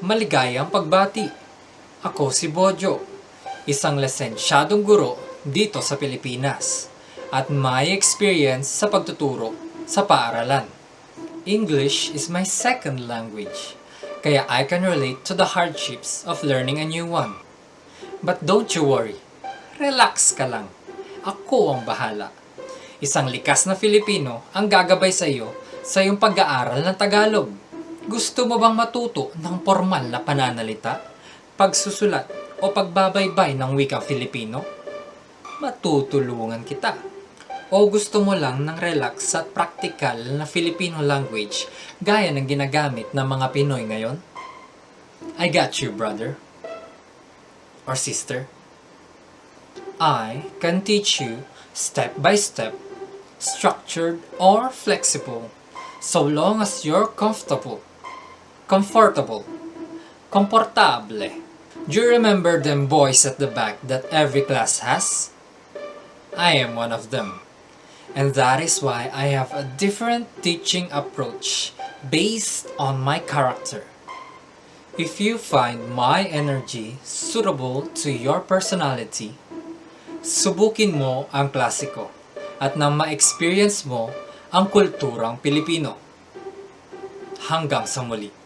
Maligayang pagbati. Ako si Bojo, isang lisensyadong guro dito sa Pilipinas at may experience sa pagtuturo sa paaralan. English is my second language, kaya I can relate to the hardships of learning a new one. But don't you worry, relax ka lang. Ako ang bahala. Isang likas na Filipino ang gagabay sa iyo sa iyong pag-aaral ng Tagalog. Gusto mo bang matuto ng formal na pananalita, pagsusulat o pagbabaybay ng wikang Filipino? Matutulungan kita. O gusto mo lang ng relax at practical na Filipino language gaya ng ginagamit ng mga Pinoy ngayon? I got you, brother or sister. I can teach you step by step, structured or flexible, so long as you're comfortable. Comportable. Do you remember them boys at the back that every class has? I am one of them. And that is why I have a different teaching approach based on my character. If you find my energy suitable to your personality, subukin mo ang klasiko at nang ma-experience mo ang kulturang Pilipino. Hanggang sa muli.